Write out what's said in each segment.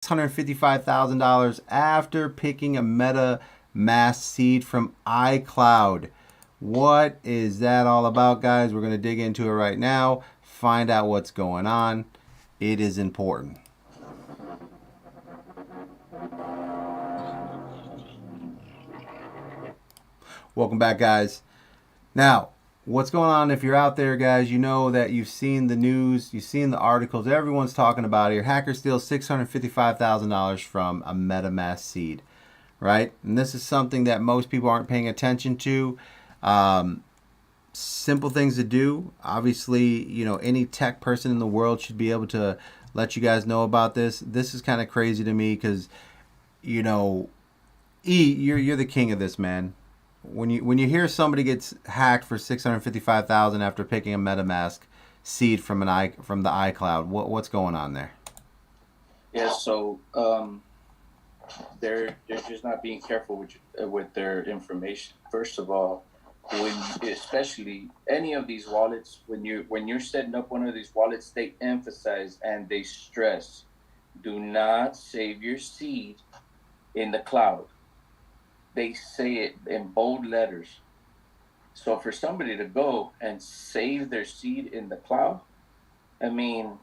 $655,000 after picking a MetaMask seed from iCloud. What is that all about, guys? We're going to dig into it right now, find out what's going on. It is important. Welcome back, guys. Now, what's going on? If you're out there, guys, you know that you've seen the news, you've seen the articles, everyone's talking about it. Your hacker steals $655,000 from a MetaMask seed, right? And this is something that most people aren't paying attention to. Simple things to do. Obviously, any tech person in the world should be able to let you guys know about this. This is kind of crazy to me because, you're the king of this, man. When you hear somebody gets hacked for $655,000 after picking a MetaMask seed from from the iCloud, what's going on there? Yeah, so they're just not being careful with their information. First of all, when especially any of these wallets, when you're setting up one of these wallets, they emphasize and they stress, do not save your seed in the cloud. They say it in bold letters. So for somebody to go and save their seed in the cloud, I mean,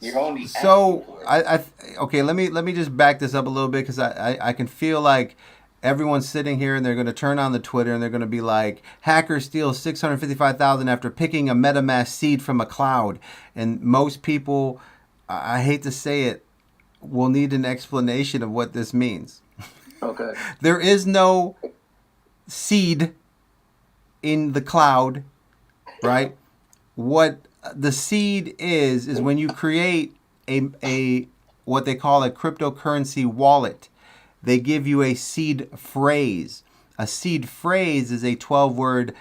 you're only So for it. okay, let me just back this up a little bit because I can feel like everyone's sitting here and they're going to turn on the Twitter and they're going to be like, hacker steals 655,000 after picking a MetaMask seed from a cloud. And most people, I hate to say it, will need an explanation of what this means. Okay. There is no seed in the cloud, right? What the seed is when you create a what they call a cryptocurrency wallet. They give you a seed phrase. A seed phrase is a 12 words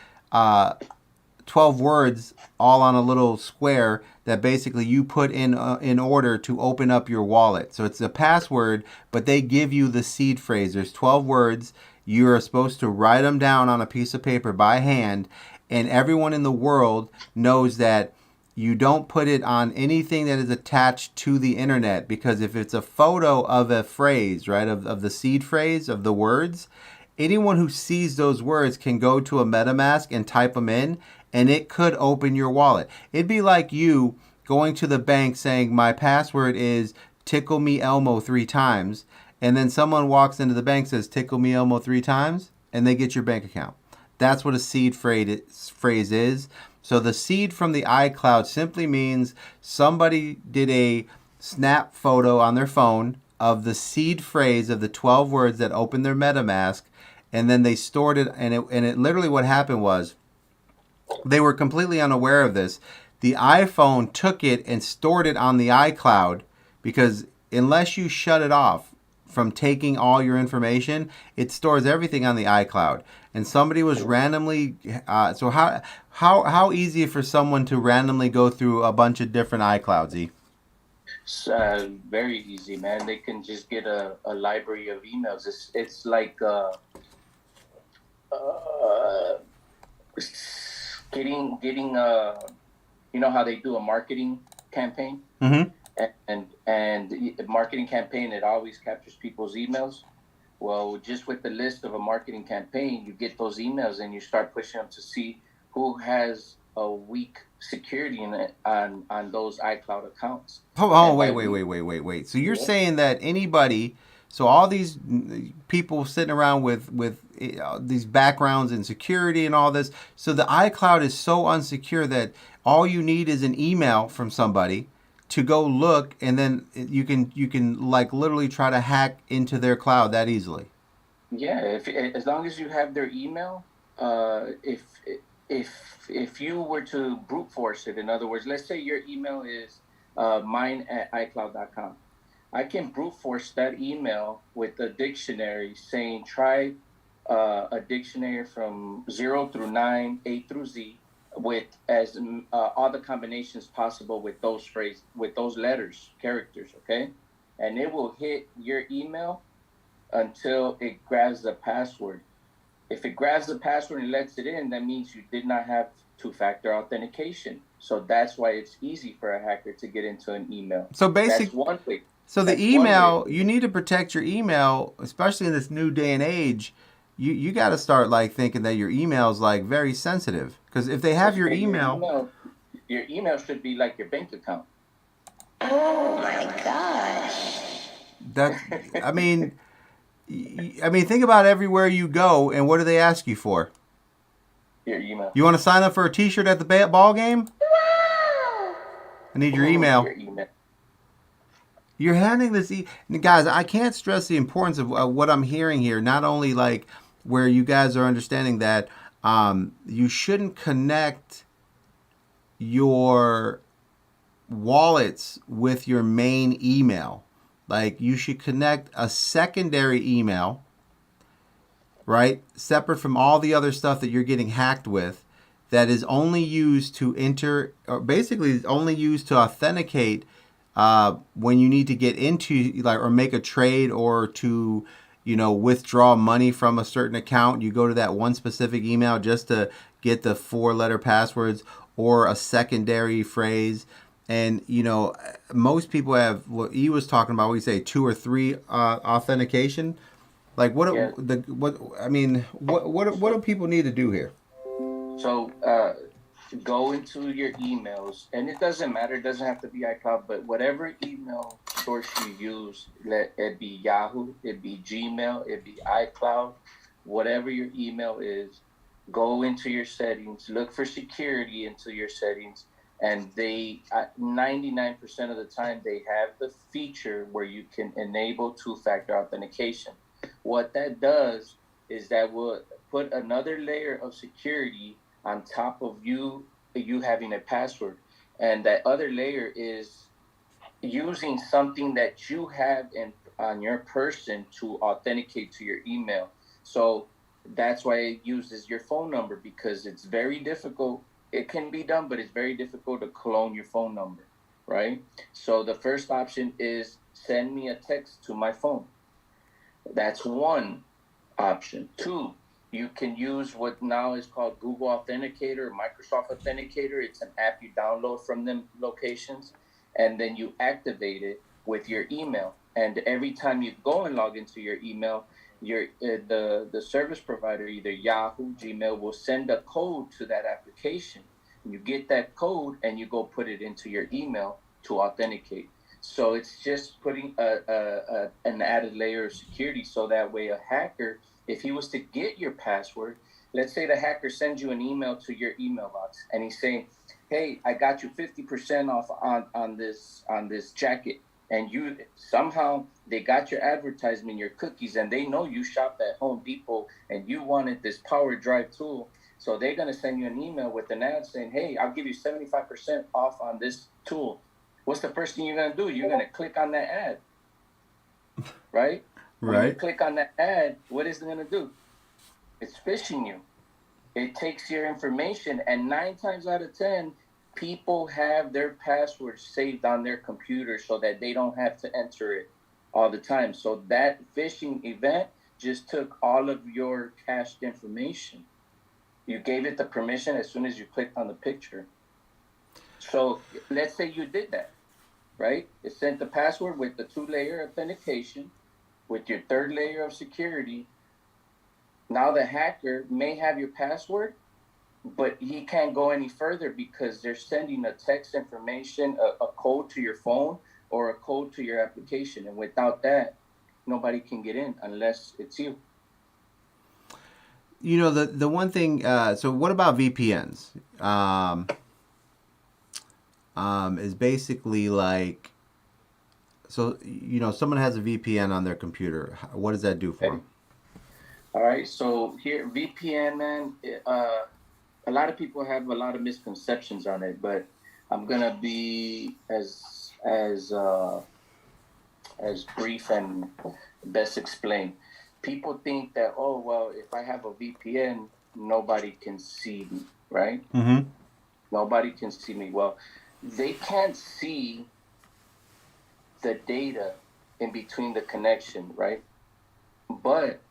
all on a little square that basically you put in order to open up your wallet. So it's a password, but they give you the seed phrase. There's 12 words. You are supposed to write them down on a piece of paper by hand, and everyone in the world knows that you don't put it on anything that is attached to the internet, because if it's a photo of a phrase, right, of the seed phrase, of the words, anyone who sees those words can go to a MetaMask and type them in, and it could open your wallet. It'd be like you going to the bank saying, my password is tickle me Elmo 3 times, and then someone walks into the bank, says tickle me Elmo 3 times, and they get your bank account. That's what a seed phrase is. So the seed from the iCloud simply means somebody did a snap photo on their phone of the seed phrase of the 12 words that opened their MetaMask, and then they stored it. And it literally, what happened was, they were completely unaware of this. The iPhone took it and stored it on the iCloud, because unless you shut it off from taking all your information, it stores everything on the iCloud. And somebody was randomly. So how easy for someone to randomly go through a bunch of different iClouds? It's very easy, man. They can just get a library of emails. It's like uh, getting you know how they do a marketing campaign, Mm-hmm. and the marketing campaign, it always captures people's emails. Well, just with the list of a marketing campaign, you get those emails and you start pushing them to see who has a weak security in it on those iCloud accounts. Oh, And wait, by wait, weak, wait, wait, wait, wait. So you're yeah, saying that anybody, so all these people sitting around with these backgrounds in security and all this, so the iCloud is so unsecure that all you need is an email from somebody to go look, and then you can like literally try to hack into their cloud that easily. yeah. If as long as you have their email, if you were to brute force it, in other words, let's say your email is mine at icloud.com. I can brute force that email with a dictionary saying try a dictionary from 0 through 9, A through Z, with as all the combinations possible with those with those letters, characters, okay? And it will hit your email until it grabs the password. If it grabs the password and lets it in, that means you did not have two-factor authentication. So that's why it's easy for a hacker to get into an email. So That's basic, one way. So the That's one way. email, you need to protect your email, especially in this new day and age. You got to start like thinking that your email is like very sensitive because if they have Because your email, your email should be like your bank account. Oh my gosh. that's I mean, I mean think about everywhere you go and what do they ask you for? Your email. You want to sign up for a T-shirt at the ball game? Wow. I need your email. Your email. You're handing this, guys. I can't stress the importance of what I'm hearing here. Not only like where you guys are understanding that you shouldn't connect your wallets with your main email. Like you should connect a secondary email, right? Separate from all the other stuff that you're getting hacked with, that is only used to enter, or basically is only used to authenticate when you need to get into like or make a trade or to withdraw money from a certain account. You go to that one specific email just to get the 4-letter passwords or a secondary phrase. And most people have what he was talking about. We say 2 or 3 authentication. Like Yeah. what I mean, what do people need to do here? So go into your emails, and it doesn't matter. It doesn't have to be iCloud, but whatever email source you use, let it be Yahoo, it be Gmail, it be iCloud, whatever your email is. Go into your settings, look for security into your settings, and they 99% of the time they have the feature where you can enable two-factor authentication. What that does is that will put another layer of security on top of you having a password, and that other layer is using something that you have in on your person to authenticate to your email. So that's why it uses your phone number, because it's very difficult. It can be done, but it's very difficult to clone your phone number, right? So the first option is send me a text to my phone. That's one option. Two, you can use what now is called Google Authenticator, Microsoft Authenticator. It's an app you download from them locations, and then you activate it with your email. And every time you go and log into your email, the service provider, either Yahoo, Gmail, will send a code to that application. You get that code and you go put it into your email to authenticate. So it's just putting an added layer of security, so that way a hacker, if he was to get your password, let's say the hacker sends you an email to your email box and he's saying, "Hey, I got you 50% off on this jacket." And you somehow they got your advertisement, your cookies, and they know you shopped at Home Depot and you wanted this power drive tool. So they're gonna send you an email with an ad saying, "Hey, I'll give you 75% off on this tool." What's the first thing you're gonna do? You're gonna click on that ad, right? When you Right. click on that ad, what is it gonna do? It's phishing you. It takes your information, and 9 times out of 10, people have their passwords saved on their computer so that they don't have to enter it all the time. So that phishing event just took all of your cached information. You gave it the permission as soon as you clicked on the picture. So let's say you did that, right? It sent the password with the 2-layer authentication, with your 3rd layer of security. Now the hacker may have your password, but he can't go any further because they're sending a text information, a code to your phone or a code to your application. And without that, nobody can get in unless it's you. The one thing. So what about VPNs? Is basically like so someone has a VPN on their computer. What does that do for Okay. them? All right. So here, VPN, man, a lot of people have a lot of misconceptions on it, but I'm gonna be as brief and best explained. People think that, oh well, if I have a VPN, nobody can see me, right? Mm-hmm. Nobody can see me. Well, they can't see the data in between the connection, right? But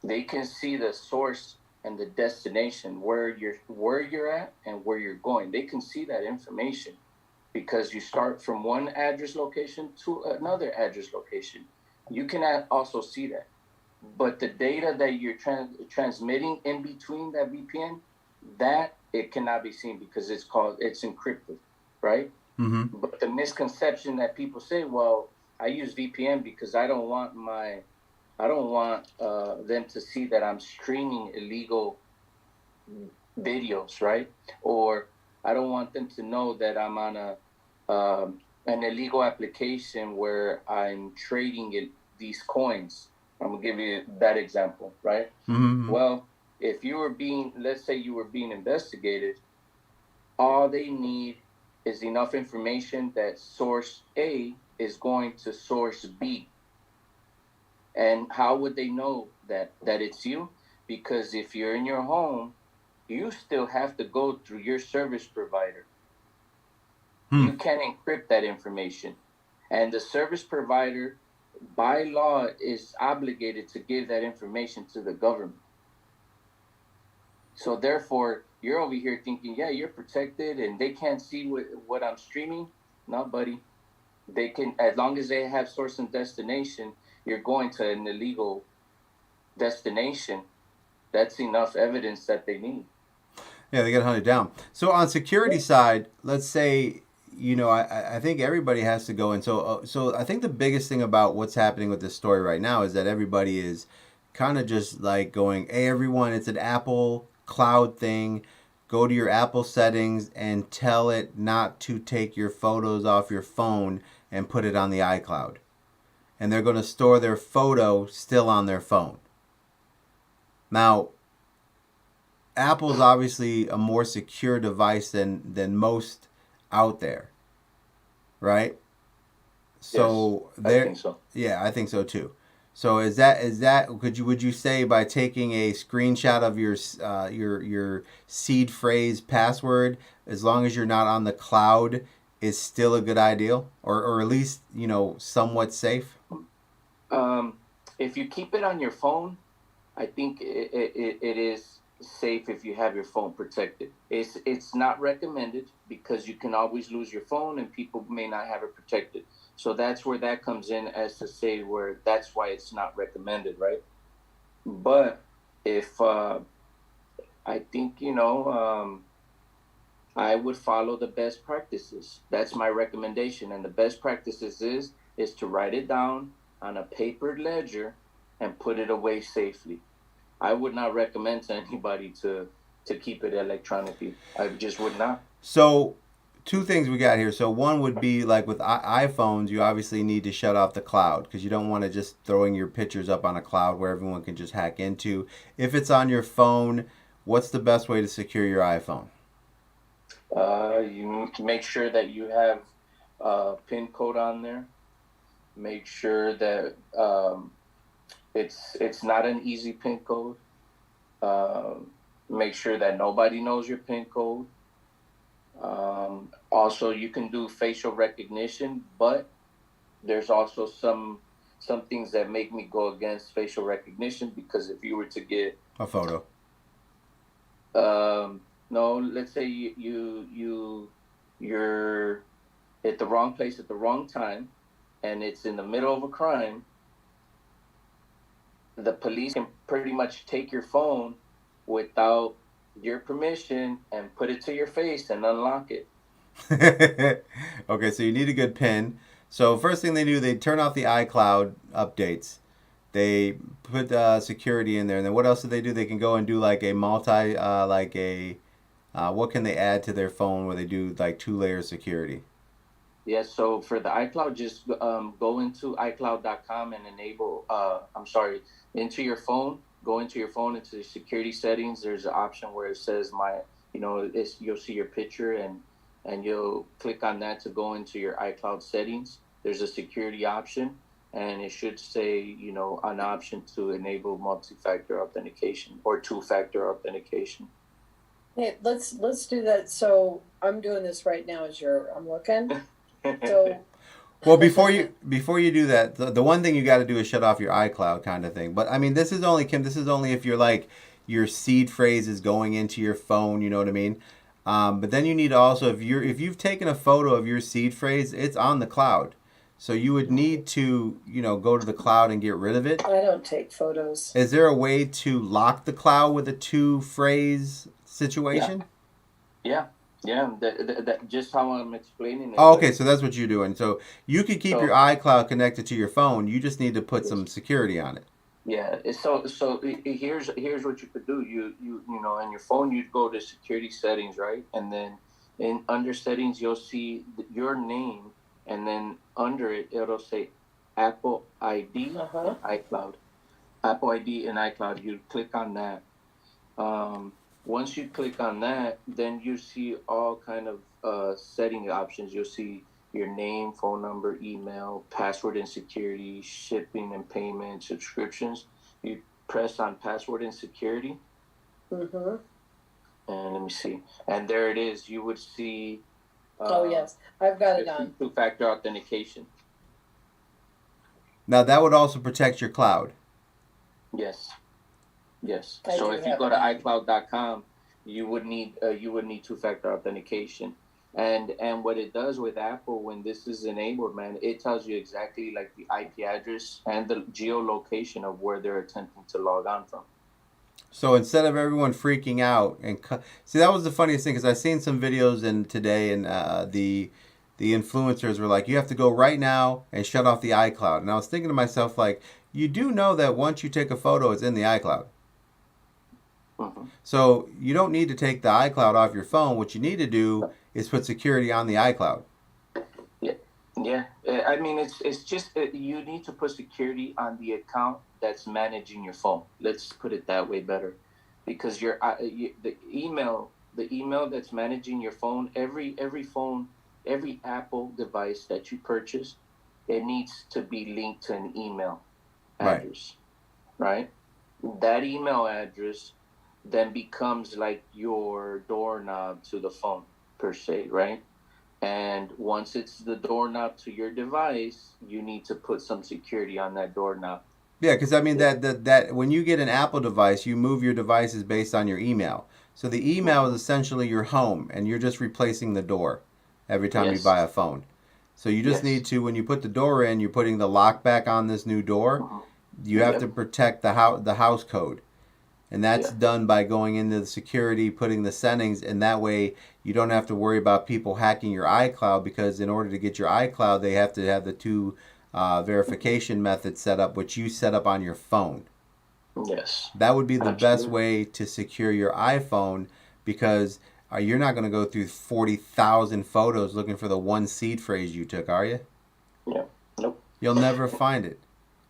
they can see the source and the destination, where you're at and where you're going. They can see that information. because you start from one address location to another address location. You can also see that. But the data that you're transmitting in between that VPN, that it cannot be seen because it's encrypted, right? Mm-hmm. But the misconception that people say, well, I use VPN because I don't want them to see that I'm streaming illegal videos, right? Or I don't want them to know that I'm on an illegal application where I'm trading these coins. I'm gonna give you that example, right? Mm-hmm. Well, if let's say you were being investigated, all they need is enough information that source A is going to source B. And how would they know that it's you? Because if you're in your home, you still have to go through your service provider. You can't encrypt that information. And the service provider, by law, is obligated to give that information to the government. So therefore, you're over here thinking, yeah, you're protected and they can't see what I'm streaming. No, buddy. They can, as long as they have source and destination, you're going to an illegal destination. That's enough evidence that they need. Yeah, they get hunted down. So on security side, let's say, I think everybody has to go. And so I think the biggest thing about what's happening with this story right now is that everybody is kind of just like going, hey, everyone, it's an Apple cloud thing. Go to your Apple settings and tell it not to take your photos off your phone and put it on the iCloud. And they're going to store their photo still on their phone. Now, Apple's obviously a more secure device than most out there, right? So yes, I think so. Yeah, I think so too. So is that would you say by taking a screenshot of your seed phrase password, as long as you're not on the cloud, is still a good idea, or at least somewhat safe? If you keep it on your phone, I think it is safe if you have your phone protected. It's not recommended because you can always lose your phone and people may not have it protected. So that's where that comes in, as to say where that's why it's not recommended, right? But if I think I would follow the best practices. That's my recommendation, and the best practices is to write it down on a paper ledger and put it away safely. I would not recommend to anybody to keep it electronically. I just would not. So, two things we got here. So, one would be like with iPhones, you obviously need to shut off the cloud because you don't want to just throwing your pictures up on a cloud where everyone can just hack into. If it's on your phone, what's the best way to secure your iPhone? You make sure that you have a PIN code on there. Make sure that it's not an easy PIN code. Make sure that nobody knows your PIN code. Also, you can do facial recognition, but there's also some things that make me go against facial recognition, because if you were to get a photo, no, let's say you're at the wrong place at the wrong time, and it's in the middle of a crime, the police can pretty much take your phone without your permission and put it to your face and unlock it. Okay, so you need a good PIN. So first thing they do, they turn off the iCloud updates. They put security in there, and then what else do they do? They can go and do like a what can they add to their phone where they do like 2-layer security? Yeah, so for the iCloud, just go into iCloud.com and enable, into your phone. Go into your phone, into the security settings. There's an option where it says you'll see your picture, and you'll click on that to go into your iCloud settings. There's a security option, and it should say, an option to enable multi-factor authentication or 2-factor authentication. Hey, let's do that. So I'm doing this right now as I'm looking. So well, before you do that, the one thing you got to do is shut off your iCloud kind of thing. But I mean, this is only, Kim, this is only if you're like your seed phrase is going into your phone. You know what I mean? But then you need to also, if you've taken a photo of your seed phrase, it's on the cloud. So you would need to, go to the cloud and get rid of it. I don't take photos. Is there a way to lock the cloud with a two phrase situation? Yeah. That just how I'm explaining it. Oh, okay, so that's what you're doing. So you could keep So- your iCloud connected to your phone. You just need to put some security on it. Yeah. Here's what you could do. You know, on your phone you'd go to security settings, right? And then under settings you'll see your name, and then under it it'll say Apple ID, Uh-huh. iCloud. Apple ID and iCloud. You click on that. Once you click on that, then you see all kind of setting options. You'll see your name, phone number, email, password and security, shipping and payment, subscriptions. You press on password and security, Mm-hmm. and let me see. And there it is. You would see. Oh, yes. I've got it on. Two-factor authentication. Now that would also protect your cloud. Yes. I So do if you have go to it. iCloud.com, you would need two-factor authentication. And what it does with Apple when this is enabled, man, it tells you exactly like the IP address and the geolocation of where they're attempting to log on from. So instead of everyone freaking out see, that was the funniest thing because I seen some videos in today, and the influencers were like, you have to go right now and shut off the iCloud. And I was thinking to myself, like, you do know that once you take a photo, it's in the iCloud. Mm-hmm. So you don't need to take the iCloud off your phone. What you need to do is put security on the iCloud. Yeah, I mean it's just you need to put security on the account that's managing your phone. Let's put it that way better, because the email that's managing your phone, every phone, every Apple device that you purchase, it needs to be linked to an email Right. address, right? That email address then becomes like your doorknob to the phone per se, right? And once it's the doorknob to your device, you need to put some security on that doorknob. Yeah, because I mean that when you get an Apple device, you move your devices based on your email. So the email is essentially your home, and you're just replacing the door every time you Yes. buy a phone. So you just Yes. need to, when you put the door in, you're putting the lock back on this new door. Mhm. You have Yep. to protect the house code, and that's Yeah. done by going into the security, putting the settings, and that way you don't have to worry about people hacking your iCloud, because in order to get your iCloud, they have to have the two verification methods set up, which you set up on your phone. Yes. That would be the best Absolutely. way to secure your iPhone, because you're not going to go through 40,000 photos looking for the one seed phrase you took, are you? Yeah. Nope. You'll never find it.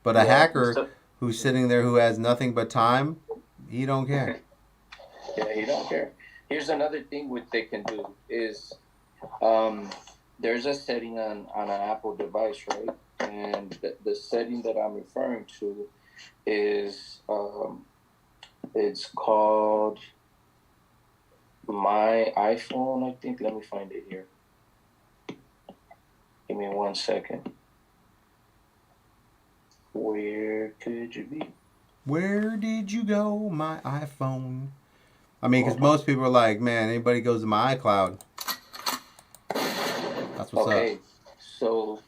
But a Yeah, hacker so- who's sitting there who has nothing but time, he don't care. Yeah, you don't care. Here's another thing what they can do is there's a setting on an Apple device, right? And the setting that I'm referring to is it's called My iPhone, I think. Let me find it here. Give me 1 second. Where could you be? Where did you go, my iPhone? I mean, because most people are like, man, anybody goes to my iCloud. That's what's Okay, up. so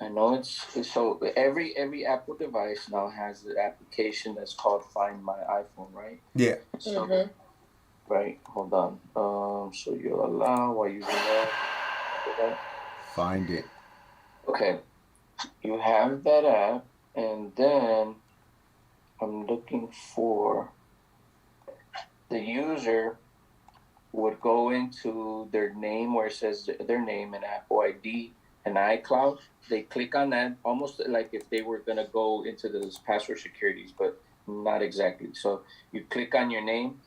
I know it's so every Apple device now has the application that's called Find My iPhone, right? Yeah. So Mhm. right, hold on. So you'll allow while using that. Find it. Okay, you have that app, and then I'm looking for the user would go into their name where it says their name and Apple ID and iCloud. They click on that almost like if they were gonna go into those password securities, but not exactly. So you click on your name,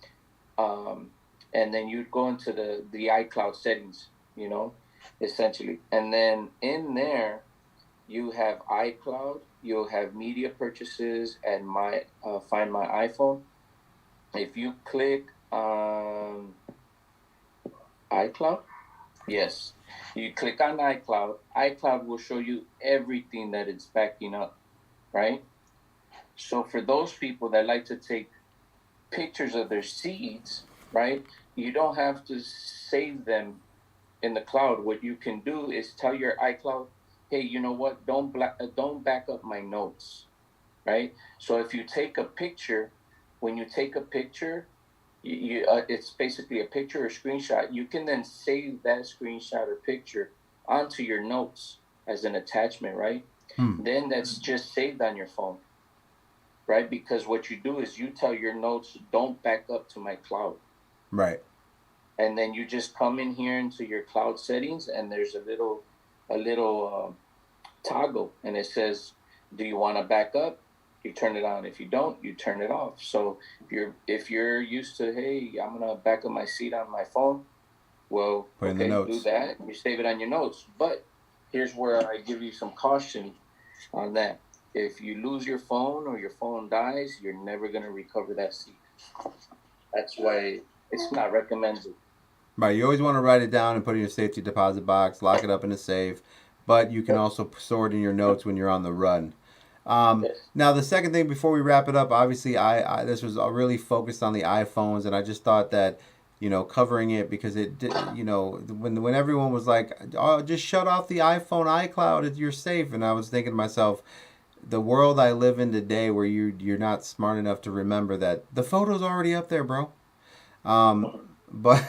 and then you'd go into the iCloud settings, essentially, and then in there you have iCloud, you'll have media purchases and Find My iPhone. If you click on iCloud, yes, you click on iCloud. iCloud will show you everything that it's backing up, right? So for those people that like to take pictures of their seeds, right? You don't have to save them in the cloud. What you can do is tell your iCloud, hey, you know what? Don't back up my notes, right? So if you take a picture, when you take a picture, it's basically a picture or screenshot. You can then save that screenshot or picture onto your notes as an attachment, right? Then that's just saved on your phone, right? Because what you do is you tell your notes, don't back up to my cloud. Right. And then you just come in here into your cloud settings, and there's a little toggle, and it says, do you want to back up? You turn it on. If you don't, you turn it off. So if you're used to, hey, I'm gonna back up my seat on my phone, well, Put in the okay, notes. do that. You save it on your notes. But here's where I give you some caution on that. If you lose your phone or your phone dies, you're never gonna recover that seat. That's why it's not recommended. Right. You always want to write it down and put it in your safety deposit box, lock it up in a safe, but you can also store it in your notes when you're on the run. Yes. Now, the second thing before we wrap it up, obviously, I this was really focused on the iPhones, and I just thought that, covering it because it did, when everyone was like, oh, just shut off the iPhone iCloud, you're safe, and I was thinking to myself, the world I live in today, where you're not smart enough to remember that the photo's already up there, bro. But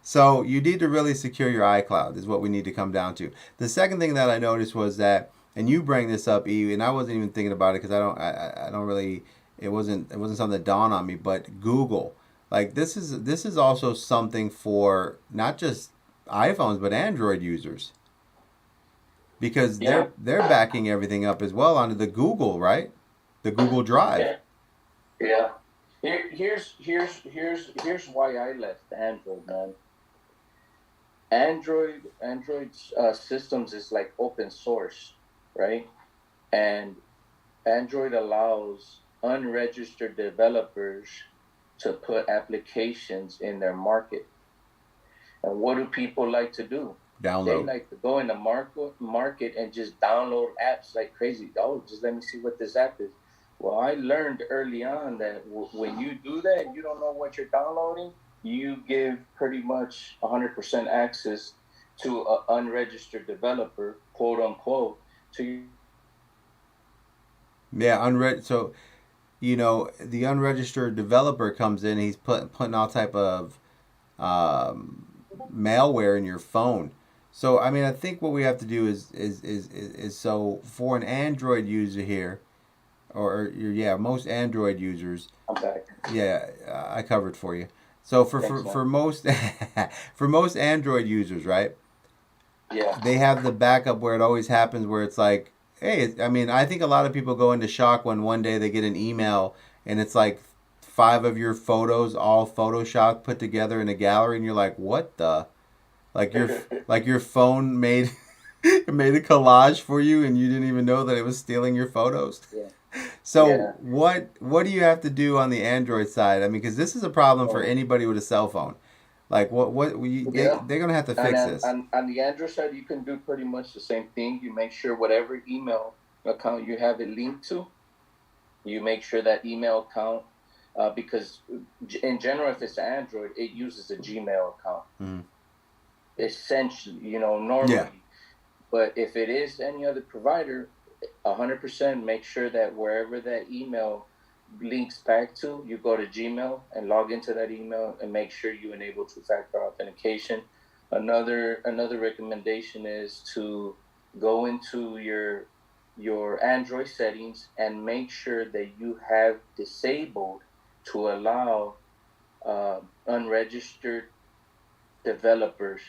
so you need to really secure your iCloud is what we need to come down to. The second thing that I noticed was that, and you bring this up, E, and I wasn't even thinking about it because I don't really, it wasn't something that dawned on me. But Google, like this is also something for not just iPhones but Android users because Yeah. they're backing everything up as well onto the Google, right? The Google Drive. Yeah. Here's why I left Android, man. Android's systems is like open source, right? And Android allows unregistered developers to put applications in their market. And what do people like to do? They Download. like to go in the market and just download apps like crazy. Oh, just let me see what this app is. Well, I learned early on that when you do that, you don't know what you're downloading. You give pretty much 100% access to an unregistered developer, quote unquote, to Yeah, so the unregistered developer comes in. He's putting all type of malware in your phone. So I mean, I think what we have to do is so for an Android user here, or yeah, most Android users, I'm back. yeah, I covered for you. So for Thanks, for, man. for most for most Android users, right? Yeah. They have the backup where it always happens where it's like, hey, I mean, I think a lot of people go into shock when one day they get an email and it's like five of your photos all photoshopped put together in a gallery and you're like, what the, like your phone made made a collage for you and you didn't even know that it was stealing your photos. Yeah. So Yeah. what do you have to do on the Android side? I mean, because this is a problem for Oh. anybody with a cell phone. Like Yeah. they're gonna have to And fix then this. on the Android side, you can do pretty much the same thing. You make sure whatever email account you have it linked to, you make sure that email account, because in general, if it's Android, it uses a Gmail account. Mm. Essentially, normally. Yeah. But if it is any other provider, 100% make sure that wherever that email links back to, you go to Gmail and log into that email and make sure you enable two-factor authentication. Another recommendation is to go into your Android settings and make sure that you have disabled to allow unregistered developers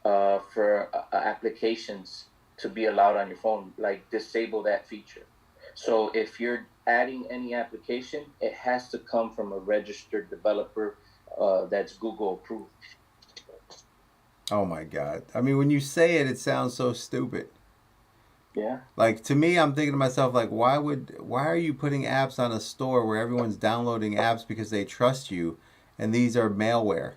for applications to be allowed on your phone. Like disable that feature. So if you're adding any application, it has to come from a registered developer that's Google approved. Oh my God. I mean, when you say it, it sounds so stupid. Yeah. Like to me, I'm thinking to myself, like, why are you putting apps on a store where everyone's downloading apps because they trust you, and these are malware?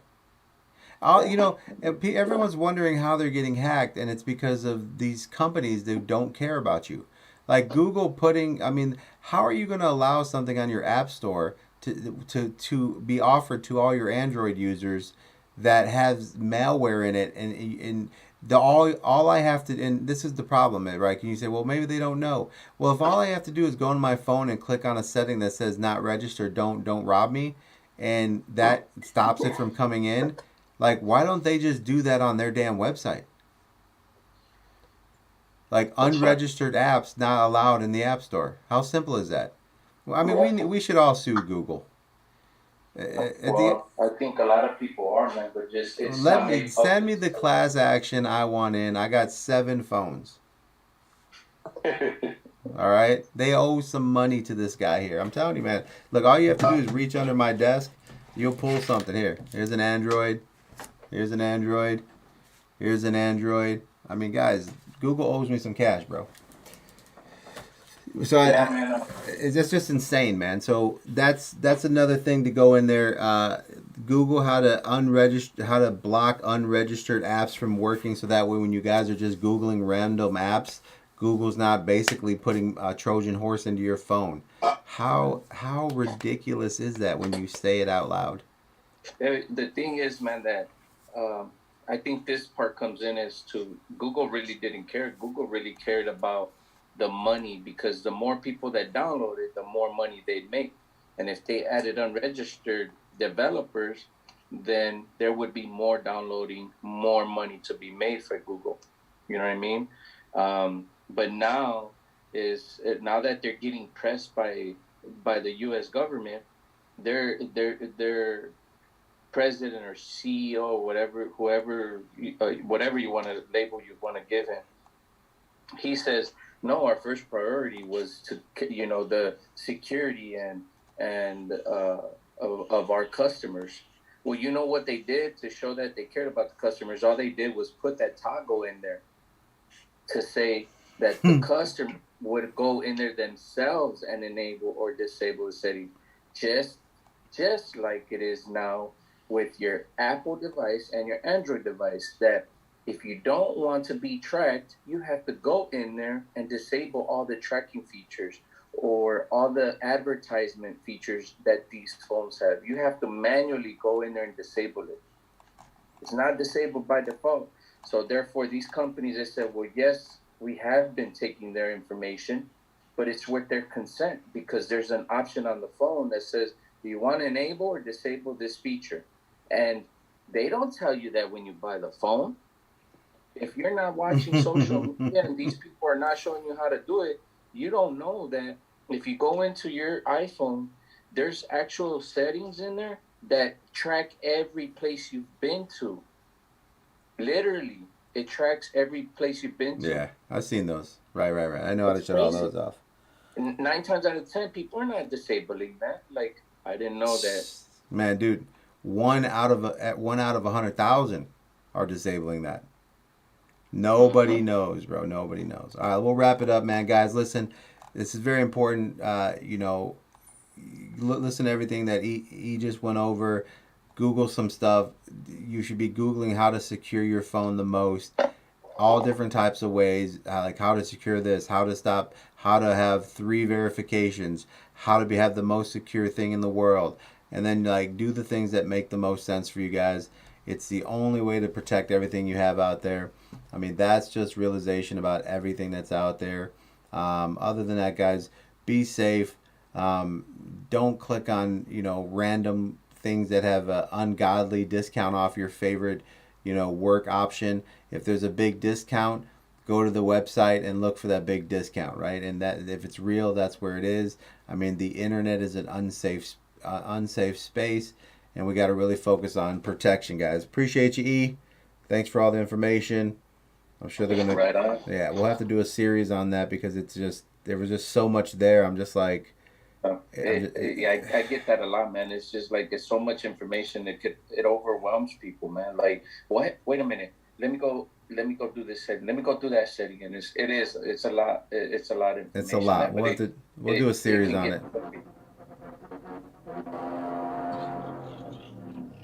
Everyone's wondering how they're getting hacked, and it's because of these companies that don't care about you. Like Google I mean, how are you going to allow something on your app store to be offered to all your Android users that has malware in it, and the all I have to, and this is the problem, right? Can you say, well, maybe they don't know? Well, if all I have to do is go on my phone and click on a setting that says not registered, don't rob me, and that stops it from coming in, like why don't they just do that on their damn website? Like unregistered apps not allowed in the App Store. How simple is that? Well, I mean, we should all sue Google. Well, I think a lot of people are, man, but just it's Let not me made send public. me the class action I want in. I got 7 phones. All right, they owe some money to this guy here. I'm telling you, man. Look, all you have to do is reach under my desk. You'll pull something here. Here's an Android. Here's an Android. Here's an Android. I mean, guys, Google owes me some cash, bro. So Yeah, man. it's just insane, man. So that's another thing to go in there. Google how to block unregistered apps from working, so that way when you guys are just googling random apps, Google's not basically putting a Trojan horse into your phone. How ridiculous is that when you say it out loud? The thing is, man, that I think this part comes in as to Google really didn't care. Google really cared about the money, because the more people that download it, the more money they'd make. And if they added unregistered developers, then there would be more downloading, more money to be made for Google. You know what I mean? But now now that they're getting pressed by the U.S. government, their president or CEO or whatever you want to label you want to give him, he says, no, our first priority was to, the security and of our customers. Well, you know what they did to show that they cared about the customers? All they did was put that toggle in there to say that the customer would go in there themselves and enable or disable the setting, just like it is now with your Apple device and your Android device, that if you don't want to be tracked, you have to go in there and disable all the tracking features or all the advertisement features that these phones have. You have to manually go in there and disable it. It's not disabled by default. So therefore, these companies, they said, well, yes, we have been taking their information, but it's with their consent, because there's an option on the phone that says, do you want to enable or disable this feature? And they don't tell you that when you buy the phone. If you're not watching social media and these people are not showing you how to do it, you don't know that if you go into your iPhone, there's actual settings in there that track every place you've been to. Literally, it tracks every place you've been to. Yeah, I've seen those. Right. I know how to shut all those off. 9 times out of 10, people are not disabling that. Like, I didn't know that. Man, dude, one out of 100,000 are disabling that. Nobody knows, bro. Nobody knows. All right, we'll wrap it up, man. Guys, listen, this is very important. Listen to everything that he just went over. Google some stuff. You should be Googling how to secure your phone the most. All different types of ways, like how to secure this, how to stop, how to have 3 verifications, how to have the most secure thing in the world. And then like do the things that make the most sense for you guys. It's the only way to protect everything you have out there. I mean, that's just realization about everything that's out there. Other than that, guys, be safe. Don't click on, random things that have an ungodly discount off your favorite, work option. If there's a big discount, go to the website and look for that big discount, right? And that if it's real, that's where it is. I mean, the internet is an unsafe space, and we got to really focus on protection, guys. Appreciate you, E. Thanks for all the information. I'm sure they're gonna. Right on. Yeah, we'll have to do a series on that because there was just so much there. I'm just like. I get that a lot, man. It's just like it's so much information it overwhelms people, man. Like, what? Wait a minute. Let me go do this setting. Let me go do that setting. And it's a lot. It's a lot of information. It's a lot. We'll do a series on it.